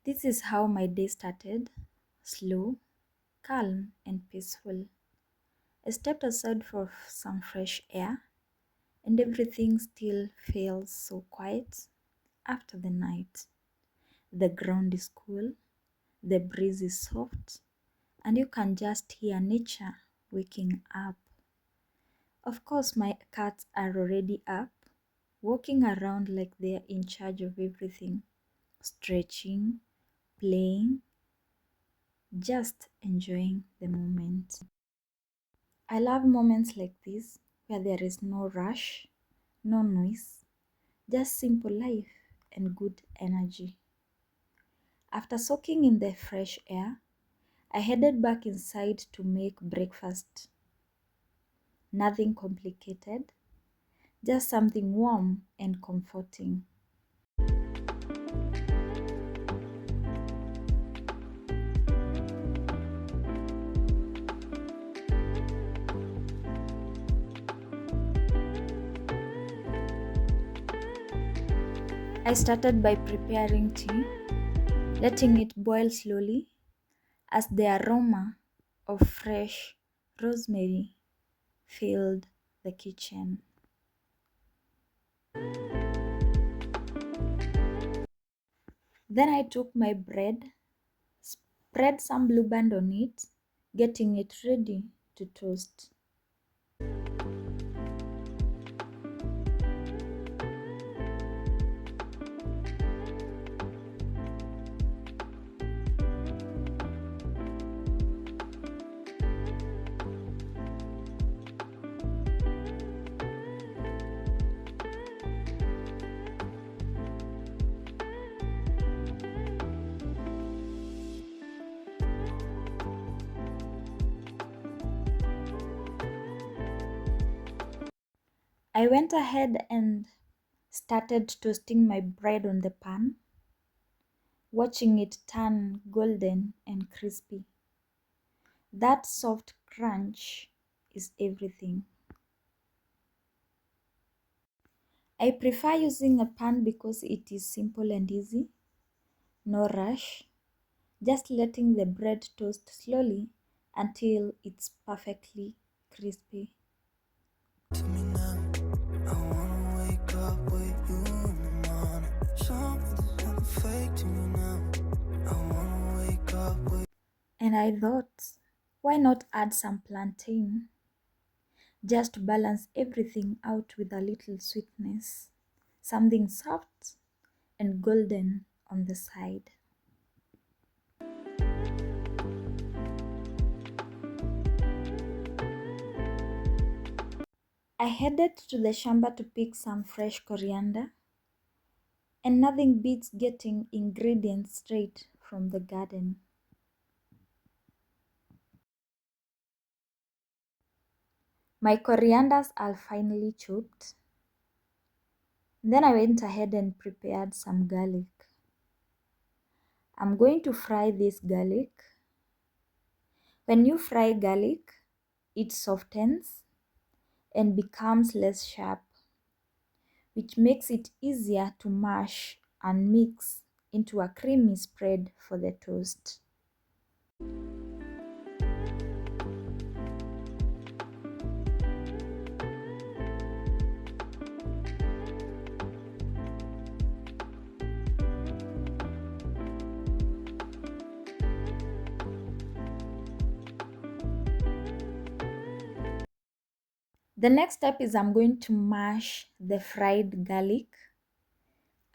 This is how my day started, slow, calm, and peaceful. I stepped outside for some fresh air, and everything still feels so quiet after the night. The ground is cool, the breeze is soft, and you can just hear nature waking up. Of course, my cats are already up, walking around like they're in charge of everything, stretching, playing, just enjoying the moment. I love moments like this where there is no rush, no noise, just simple life and good energy. After soaking in the fresh air, I headed back inside to make breakfast. Nothing complicated, just something warm and comforting. I started by preparing tea, letting it boil slowly as the aroma of fresh rosemary filled the kitchen. Then I took my bread, spread some blue band on it, getting it ready to toast. I went ahead and started toasting my bread on the pan, watching it turn golden and crispy. That soft crunch is everything. I prefer using a pan because it is simple and easy, no rush, just letting the bread toast slowly until it's perfectly crispy. To me now, I wanna wake up with you in the morning. Something's nothing fake to me now. I wanna wake up with. And I thought, why not add some plantain? Just to balance everything out with a little sweetness, something soft and golden on the side. I headed to the Shamba to pick some fresh coriander, and nothing beats getting ingredients straight from the garden. My corianders are finely chopped. Then I went ahead and prepared some garlic. I'm going to fry this garlic. When you fry garlic, it softens and becomes less sharp, which makes it easier to mash and mix into a creamy spread for the toast. The next step is I'm going to mash the fried garlic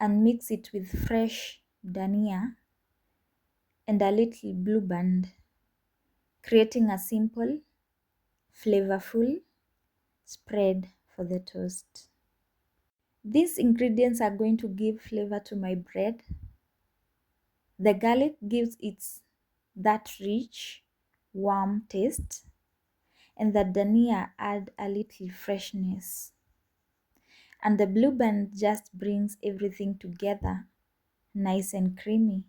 and mix it with fresh dania and a little blue band, creating a simple, flavorful spread for the toast. These ingredients are going to give flavor to my bread. The garlic gives it that rich, warm taste, and the dania add a little freshness. And the blue band just brings everything together, nice and creamy.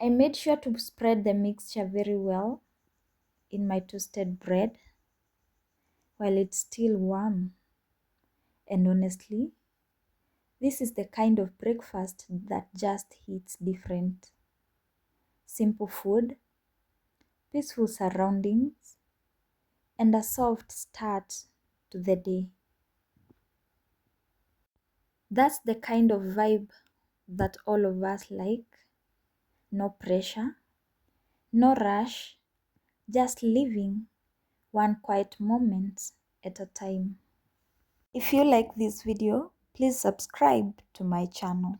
I made sure to spread the mixture very well in my toasted bread while it's still warm. And honestly, this is the kind of breakfast that just hits different. Simple food, peaceful surroundings, and a soft start to the day. That's the kind of vibe that all of us like. No pressure, no rush, just living one quiet moment at a time. If you like this video, please subscribe to my channel.